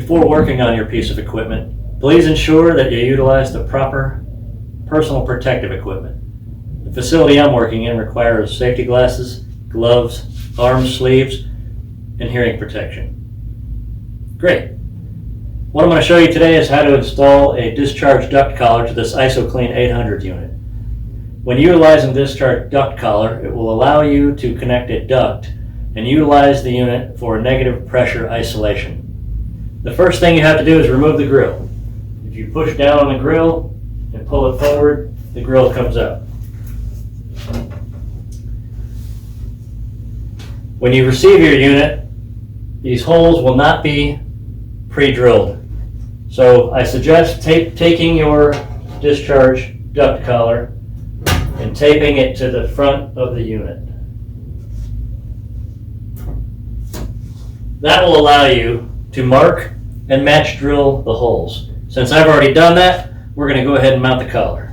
Before working on your piece of equipment, please ensure that you utilize the proper personal protective equipment. The facility I'm working in requires safety glasses, gloves, arm sleeves, and hearing protection. Great. What I'm going to show you today is how to install a discharge duct collar to this IsoClean 800 unit. When utilizing discharge duct collar, it will allow you to connect a duct and utilize the unit for negative pressure isolation. The first thing you have to do is remove the grill. If you push down on the grill and pull it forward, the grill comes out. When you receive your unit, these holes will not be pre-drilled. So I suggest taking your discharge duct collar and taping it to the front of the unit. That will allow you to mark and match drill the holes. Since I've already done that, we're going to go ahead and mount the collar.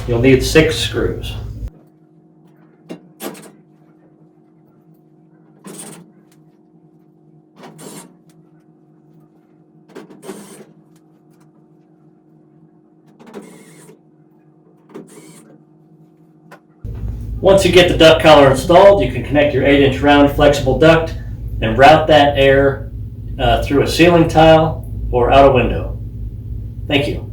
You'll need 6 screws. Once you get the duct collar installed, you can connect your 8-inch round flexible duct and route that air through a ceiling tile or out a window. Thank you.